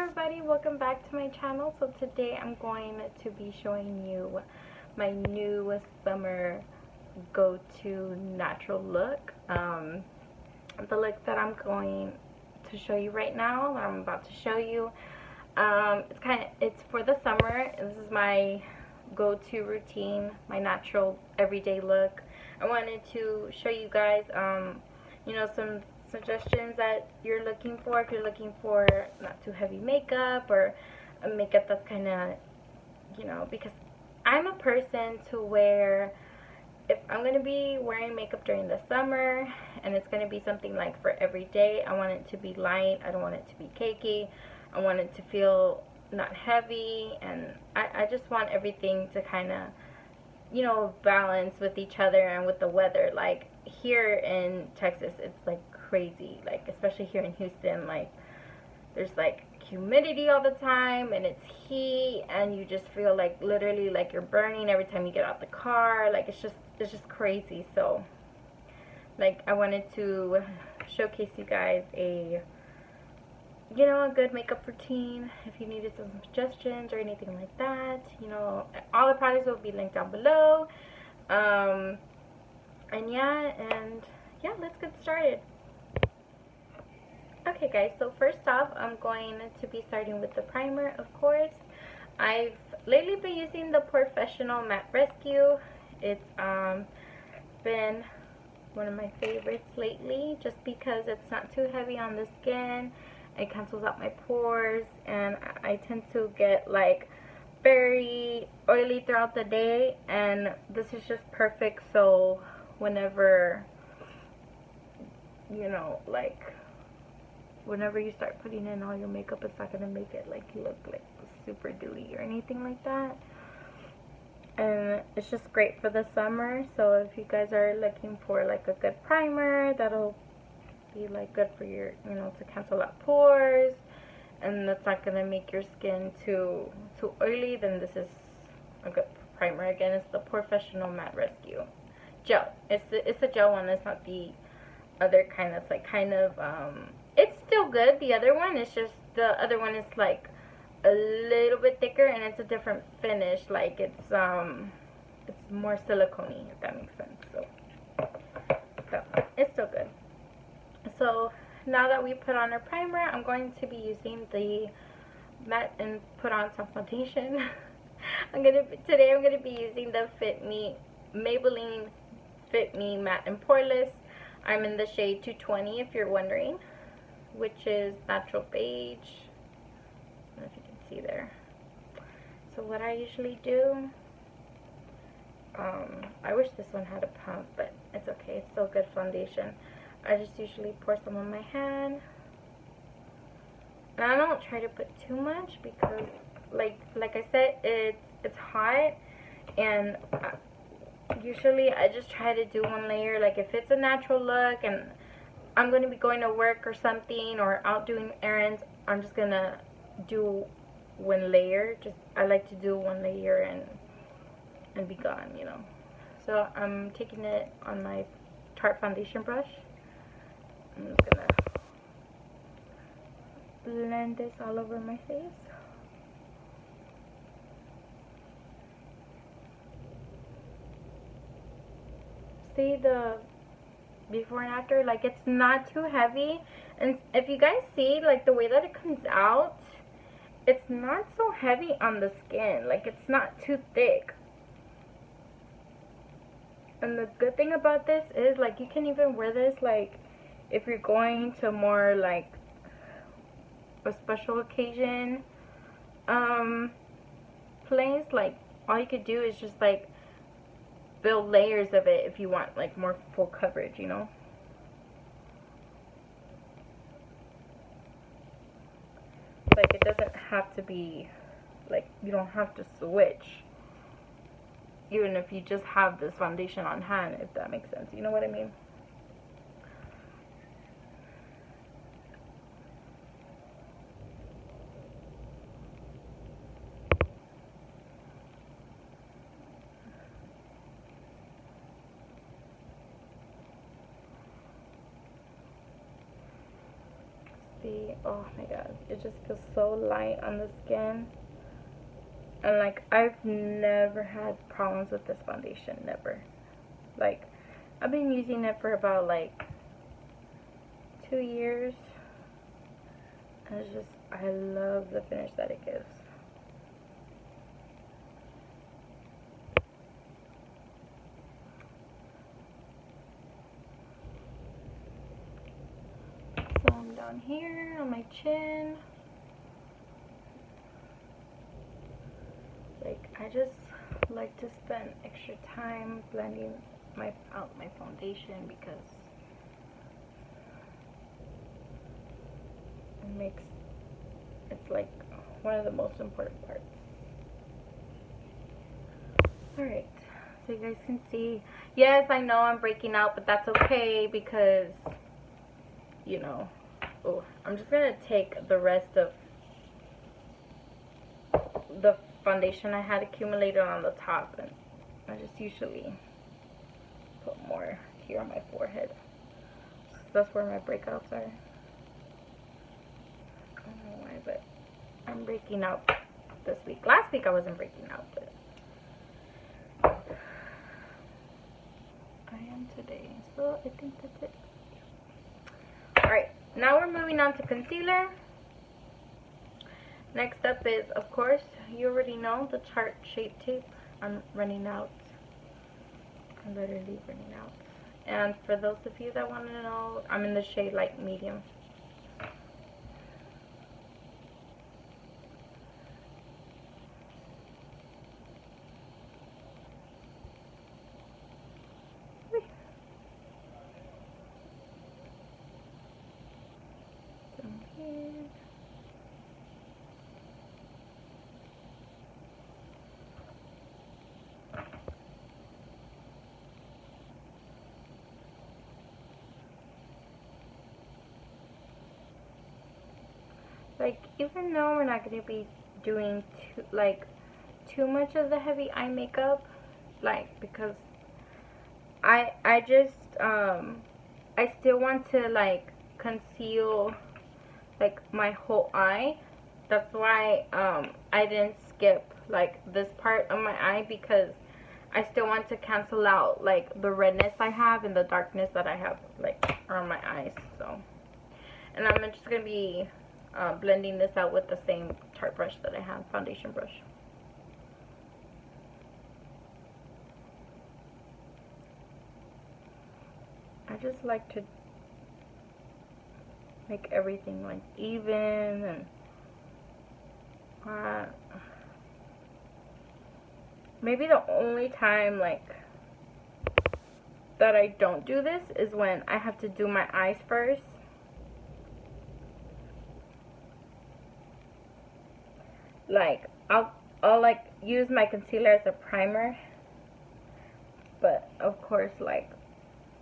everybody, welcome back to my channel. So today I'm going to be showing you my new summer go-to natural look. The look that I'm going to show you right now, that I'm about to show you, it's for the summer. This is my go-to routine, my natural everyday look. I wanted to show you guys some suggestions that you're looking for, if you're looking for not too heavy makeup or a makeup that's kind of, because I'm a person to where if I'm going to be wearing makeup during the summer and it's going to be something like for every day, I want it to be light. I don't want it to be cakey. I want it to feel not heavy, and I just want everything to kind of balance with each other and with the weather. Like here in Texas, it's like crazy, like especially here in Houston, like there's like humidity all the time and it's heat and you just feel like literally like you're burning every time you get out the car. Like it's just crazy. So like I wanted to showcase you guys a good makeup routine. If you needed some suggestions or anything like that, all the products will be linked down below. And yeah, let's get started. Okay guys, so first off, I'm going to be starting with the primer, of course. I've lately been using the Porefessional Matte Rescue. It's been one of my favorites lately, just because it's not too heavy on the skin. It cancels out my pores, and I tend to get like very oily throughout the day, and this is just perfect. So whenever whenever you start putting in all your makeup, it's not gonna make it like you look like super dewy or anything like that. And it's just great for the summer. So if you guys are looking for like a good primer that'll be like good for your to cancel out pores and that's not gonna make your skin too oily, then this is a good primer. Again, it's the Porefessional Matte Rescue gel. It's the gel one. It's not the other kind that's like it's still good. The other one is just, the other one is like a little bit thicker and it's a different finish. Like it's more silicone-y, if that makes sense. So it's still good. So now that we put on our primer, I'm going to be using the matte and put on some foundation. Today I'm gonna be using the Maybelline Fit Me Matte and Poreless. I'm in the shade 220, if you're wondering, which is natural beige. I don't know if you can see there. So what I usually do, I wish this one had a pump, but it's okay. It's still good foundation. I just usually pour some on my hand, and I don't try to put too much because, like I said, it's hot, and usually I just try to do one layer. Like if it's a natural look and I'm going to be going to work or something or out doing errands, I'm just gonna do one layer. I like to do one layer and be gone, So I'm taking it on my Tarte foundation brush. I'm just gonna blend this all over my face. See the before and after? Like it's not too heavy, and if you guys see like the way that it comes out, it's not so heavy on the skin. Like it's not too thick. And the good thing about this is like you can even wear this like if you're going to more like a special occasion place. Like all you could do is just like build layers of it if you want like more full coverage, Like it doesn't have to be like, you don't have to switch even if you just have this foundation on hand, if that makes sense. You know what I mean? see. Oh my god, it just feels so light on the skin. And like, I've never had problems with this foundation, never. Like, I've been using it for about like 2 years. And it's just, I love the finish that it gives. So I'm down here on my chin. Like, I just like to spend extra time blending out my foundation because it's like one of the most important parts. Alright, so you guys can see, yes, I know I'm breaking out, but that's okay because, you know, oh, I'm just gonna take the rest of the foundation I had accumulated on the top, and I just usually put more here on my forehead. That's where my breakouts are. I don't know why, but I'm breaking out this week. Last week I wasn't breaking out, but I am today. So I think that's it. Alright, now we're moving on to concealer. Next up is, of course, you already know, the Tarte Shape Tape. I'm running out. I'm literally running out. And for those of you that want to know, I'm in the shade light medium. Like, even though we're not going to be doing too much of the heavy eye makeup, like, because I just I still want to like conceal like my whole eye. That's why I didn't skip like this part of my eye, because I still want to cancel out like the redness I have and the darkness that I have like around my eyes. So, and I'm just gonna be blending this out with the same Tarte brush that I have, foundation brush. I just like to make everything like even, and maybe the only time like that I don't do this is when I have to do my eyes first. Like I'll like use my concealer as a primer, but of course like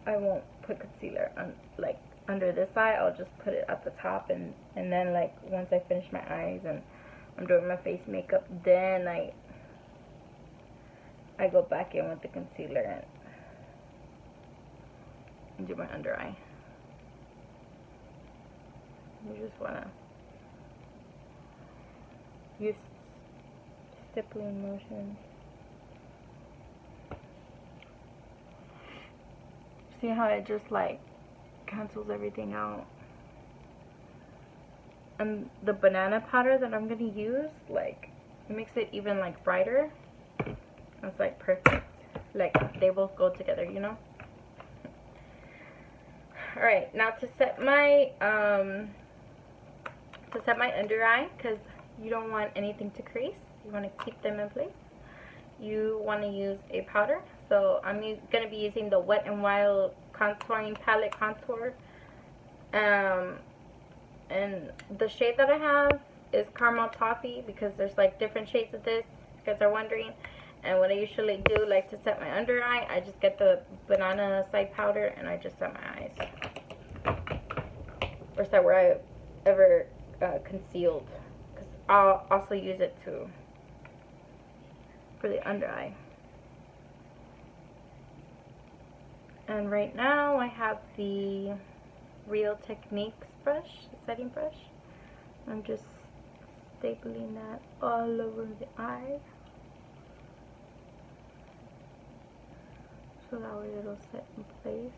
I won't put concealer on like under this eye. I'll just put it at the top, and then like once I finish my eyes and I'm doing my face makeup, then I go back in with the concealer and do my under eye. You just wanna use stippling motions. See how it just like cancels everything out? And the banana powder that I'm gonna use, like, it makes it even like brighter. It's like perfect. Like they both go together, you know? Alright, now to set my under eye, because you don't want anything to crease. You want to keep them in place. You want to use a powder. So I'm going to be using the Wet n Wild contouring palette contour. And the shade that I have is Carmel Toffee, because there's like different shades of this, if you guys are wondering. And what I usually do, like to set my under eye, I just get the banana side powder and I just set my eyes. Or set where I ever concealed. Because I'll also use it too for the under eye. And right now I have the Real Techniques brush. It's setting brush. I'm just stapling that all over the eye, so that way it'll set in place.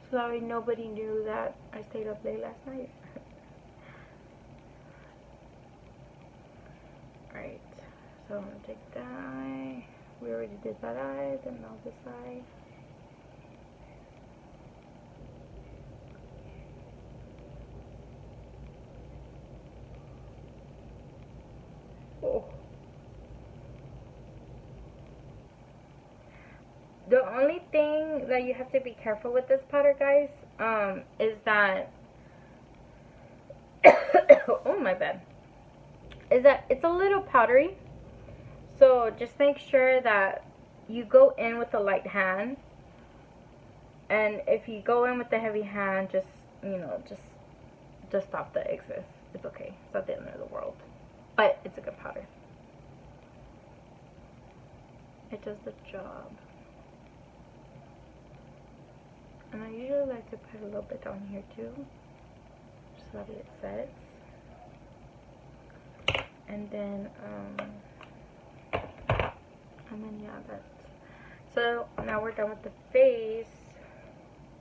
So that way nobody knew that I stayed up late last night. Alright, so I'm going to take that eye. We already did that eye, then now this eye. Oh. The only thing that you have to be careful with this powder, guys, is that oh my bad, is that it's a little powdery. So just make sure that you go in with a light hand, and if you go in with the heavy hand, just, you know, just stop the excess. It's okay. It's not the end of the world, but it's a good powder. It does the job. And I usually like to put a little bit down here too, just so that it sets. And then yeah, that's, so now we're done with the face.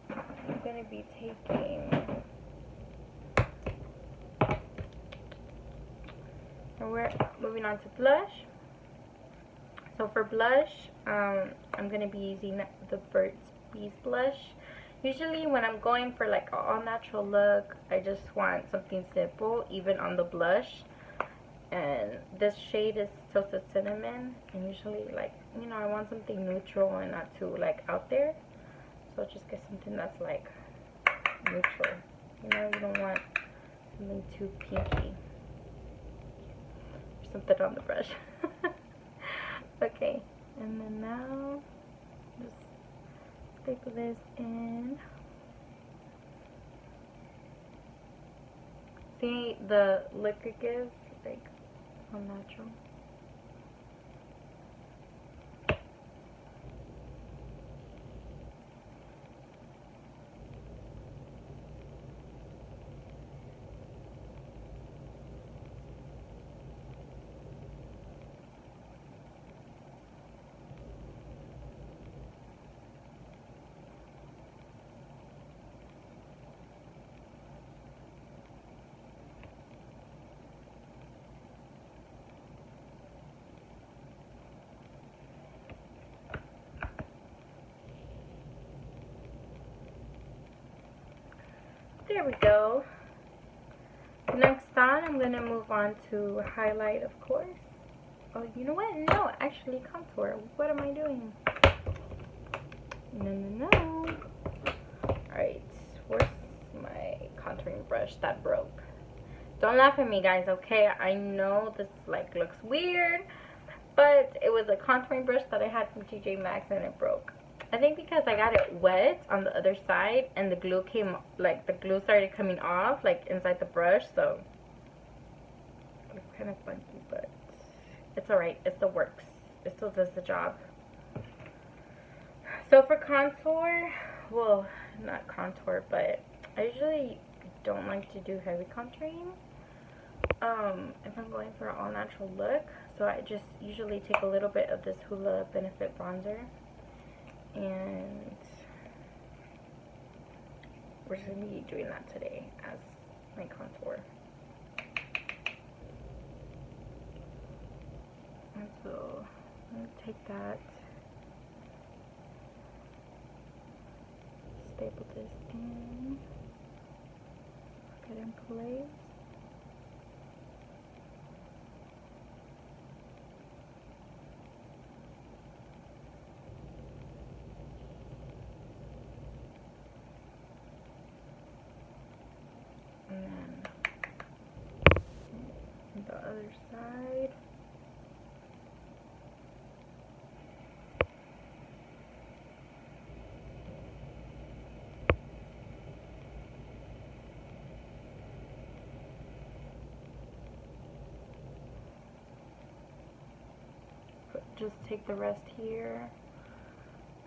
I'm gonna be taking, and we're moving on to blush. So for blush, I'm gonna be using the Burt's Bees blush. Usually when I'm going for like an all natural look, I just want something simple, even on the blush. And this shade is Toasted Cinnamon, and usually, like, you know, I want something neutral and not too like out there. So just get something that's like neutral. You know, you don't want something too pinky. Or something on the brush. Okay, and then now just staple this in. See the look it gives, like, all natural. There we go. Next on, I'm going to move on to highlight, of course. Oh, you know what? No, actually contour. What am I doing? No. Alright, where's my contouring brush that broke? Don't laugh at me, guys, okay? I know this, like, looks weird, but it was a contouring brush that I had from TJ Maxx and it broke. I think because I got it wet on the other side and the glue came, like, the glue started coming off, like, inside the brush, so it's kind of funky, but it's alright. It still works. It still does the job. So for contour, well, not contour, but I usually don't like to do heavy contouring if I'm going for an all natural look. So I just usually take a little bit of this Hoola Benefit bronzer, and we're just going to be doing that today as my contour. And so I'm going to take that, staple this in, get it in place. And then the other side. just take the rest here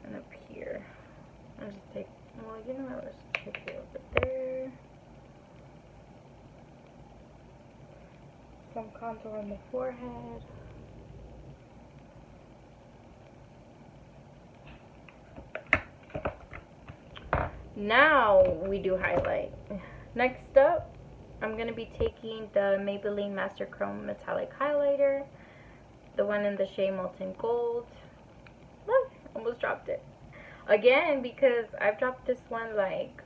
and up here. And just take, well, you know what, let's just take it over there. Some contour on the forehead. Now we do highlight. Next up, I'm going to be taking the Maybelline Master Chrome Metallic Highlighter. The one in the shade Molten Gold. Look, almost dropped it. Again, because I've dropped this one like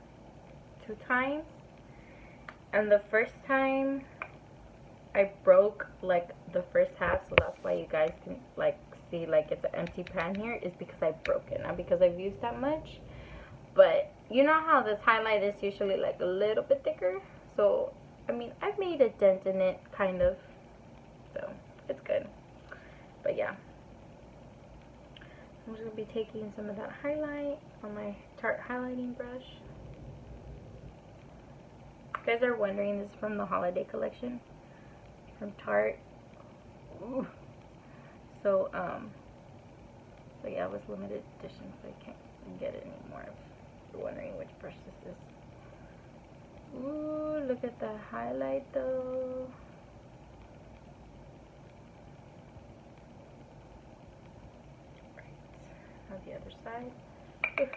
2 times. And the first time, I broke like the first half. So that's why you guys can like see like it's an empty pan here. Is because I broke it. Not because I've used that much. But you know how this highlight is usually like a little bit thicker. So, I mean, I've made a dent in it, kind of. So, it's good. But yeah. I'm just going to be taking some of that highlight on my Tarte highlighting brush. If you guys are wondering, this is from the holiday collection. From Tarte. Ooh. So, but yeah, it was limited edition, so I can't get it anymore. If you're wondering which brush this is. Ooh, look at the highlight though. Right. Now the other side. Ooh.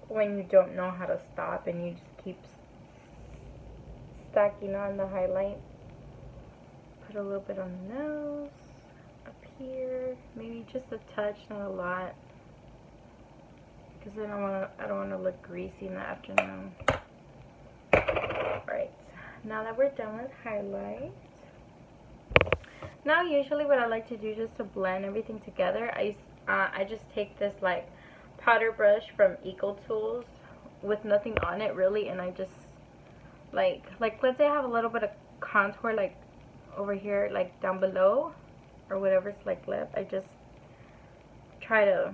When you don't know how to stop and you just keep stacking on the highlight. Put a little bit on the nose, up here, maybe just a touch, not a lot, because then I don't want to look greasy in the afternoon. Alright, now that we're done with highlight, now usually what I like to do just to blend everything together, I just take this like powder brush from Eco Tools with nothing on it really, and I just like let's say I have a little bit of contour like over here, like down below or whatever's like left, I just try to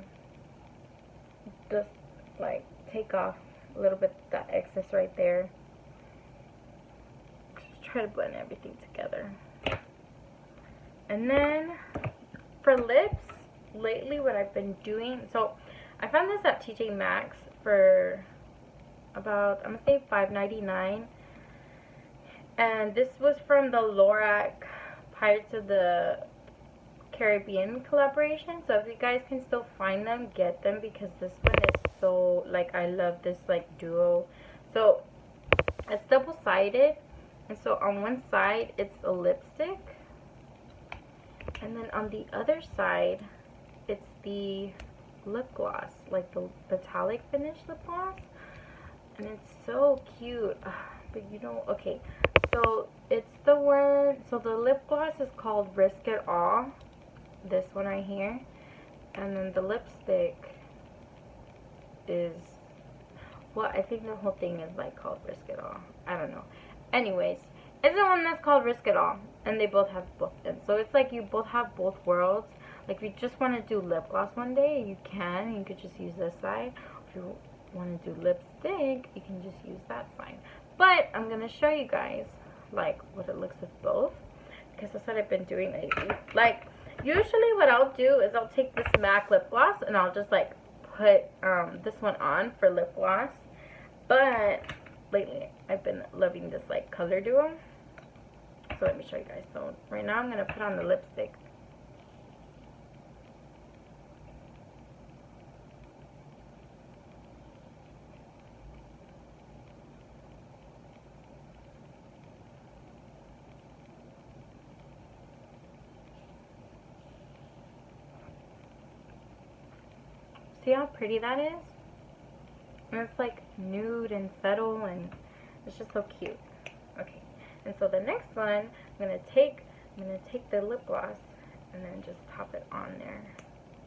just like take off a little bit of that excess right there. Just try to blend everything together. And then for lips, lately what I've been doing, so I found this at TJ Maxx for about, I'm going to say $5.99. And this was from the Lorac Pirates of the Caribbean collaboration. So if you guys can still find them, get them, because this one is so, like, I love this, like, duo. So it's double-sided. And so on one side, it's a lipstick. And then on the other side, it's the lip gloss, like the metallic finish lip gloss, and it's so cute. But you know, okay, so it's the word, so the lip gloss is called Risk It All, this one right here, and then the lipstick is, well, I think the whole thing is like called Risk It All, I don't know. Anyways, it's the one that's called Risk It All, and they both have both ends, so it's like you both have both worlds. Like, if you just want to do lip gloss one day, you can. You could just use this side. If you want to do lipstick, you can just use that side. But I'm going to show you guys, like, what it looks with both. Because that's what I've been doing lately. Like, usually what I'll do is I'll take this MAC lip gloss and I'll just, like, put this one on for lip gloss. But lately, I've been loving this, like, color duo. So let me show you guys. So right now, I'm going to put on the lipstick. See how pretty that is? And it's like nude and subtle, and it's just so cute. Okay, and So the next one, I'm gonna take the lip gloss and then just top it on there.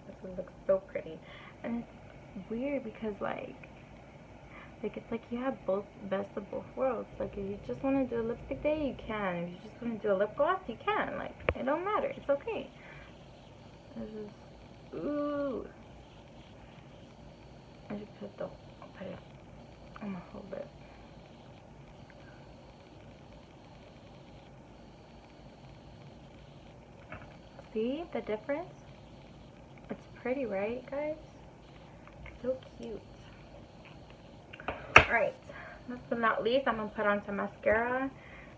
This would look so pretty. And it's weird because like it's like you have both best of both worlds. Like if you just want to do a lipstick day, you can. If you just want to do a lip gloss, you can. Like it don't matter. It's okay. It's just ooh. I just put it on my whole lip. See the difference? It's pretty, right, guys? So cute. Alright, last but not least, I'm gonna put on some mascara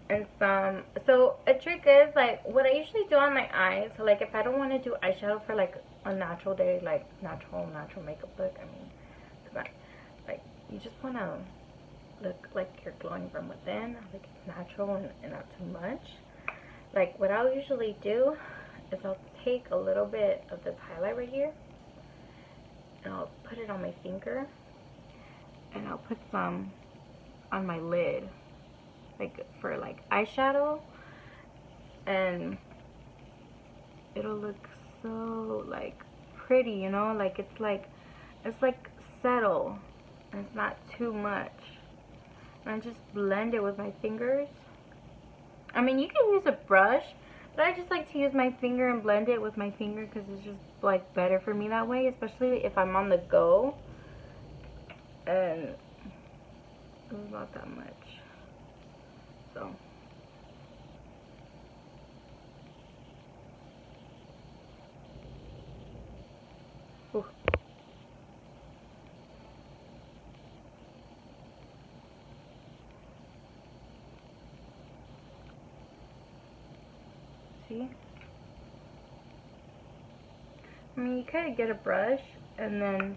and some. So a trick is like what I usually do on my eyes. So like if I don't want to do eyeshadow for like a natural day, like natural makeup look. I mean, like you just want to look like you're glowing from within, like it's natural and not too much. Like what I'll usually do is I'll take a little bit of this highlight right here and I'll put it on my finger and I'll put some on my lid, like for like eyeshadow, and it'll look so like pretty, you know, like it's like subtle and it's not too much. And I just blend it with my fingers. I mean, you can use a brush, but I just like to use my finger and blend it with my finger because it's just like better for me that way, especially if I'm on the go. And it's not that much. So ooh. See? I mean, you could get a brush and then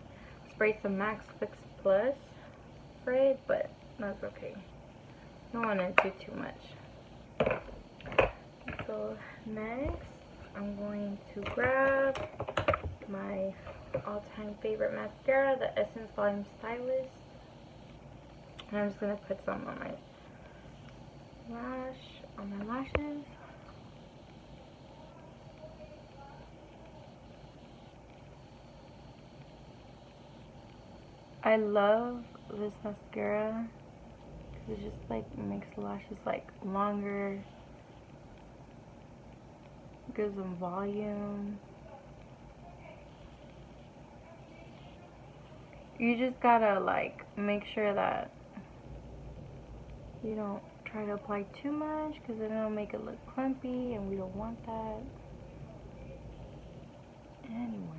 spray some Max Fix Plus spray, but that's okay. Don't want to do too much. So next, I'm going to grab my all-time favorite mascara, the Essence Volume Stylist, and I'm just gonna put some on my lashes. I love this mascara because it just like makes the lashes like longer, gives them volume. You just gotta like make sure that you don't try to apply too much because then it'll make it look clumpy and we don't want that. Anyway.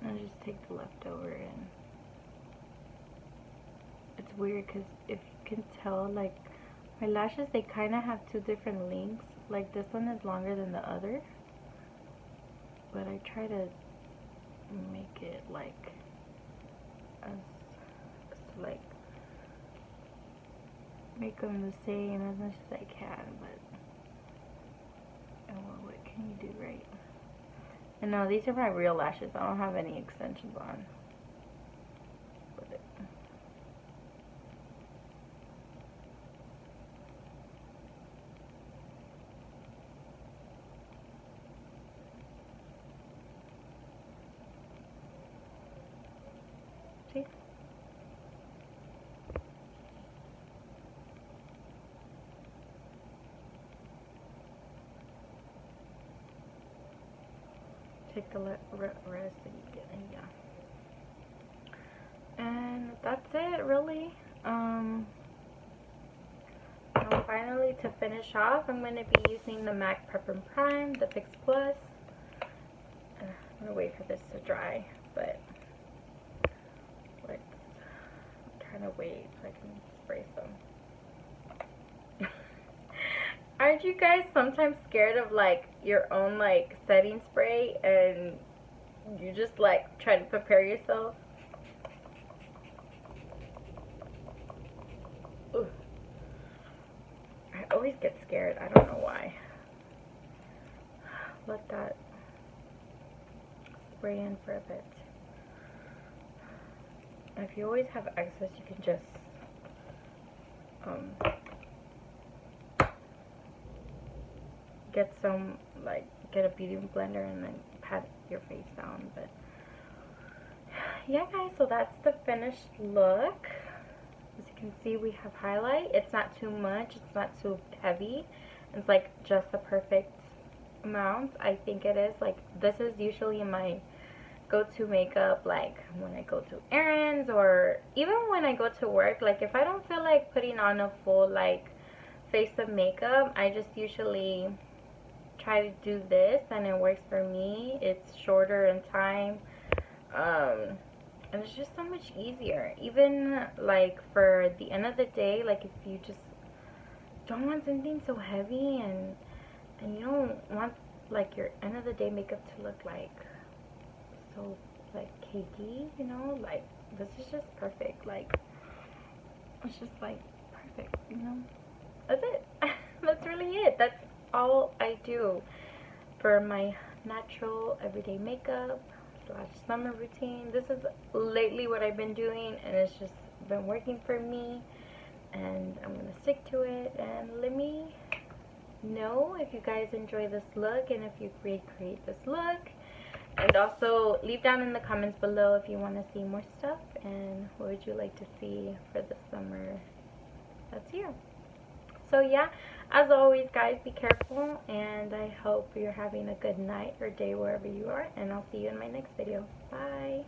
I just take the leftover and it's weird because if you can tell, like my lashes, they kind of have two different lengths. Like this one is longer than the other, but I try to make it like like make them the same as much as I can, but oh well, what can you do, right? And no, these are my real lashes. I don't have any extensions on. But see? Take the rest and get in, yeah. And that's it, really. Now finally, to finish off, I'm going to be using the MAC Prep and Prime, the Fix Plus. I'm going to wait for this to dry, but I'm trying to wait so I can spray some. Aren't you guys sometimes scared of like your own like setting spray and you just like try to prepare yourself? Ooh. I always get scared. I don't know why. Let that spray in for a bit. And if you always have excess, you can just get a beauty blender and then pat your face down. But yeah, guys, so that's the finished look. As you can see, we have highlight. It's not too much, it's not too heavy. It's like just the perfect amount. I think it is. Like, this is usually my go-to makeup, like when I go to errands or even when I go to work. Like, if I don't feel like putting on a full like face of makeup, I just usually try to do this, and it works for me. It's shorter in time, and it's just so much easier. Even like for the end of the day, like if you just don't want something so heavy and you don't want like your end of the day makeup to look like so like cakey, you know, like this is just perfect. Like, it's just like perfect, you know. That's it. That's really it. That's all I do for my natural everyday makeup / summer routine. This is lately what I've been doing, and it's just been working for me, and I'm gonna stick to it. And let me know if you guys enjoy this look and if you recreate this look, and also leave down in the comments below if you want to see more stuff and what would you like to see for the summer that's here. So yeah, as always, guys, be careful, and I hope you're having a good night or day wherever you are, and I'll see you in my next video. Bye.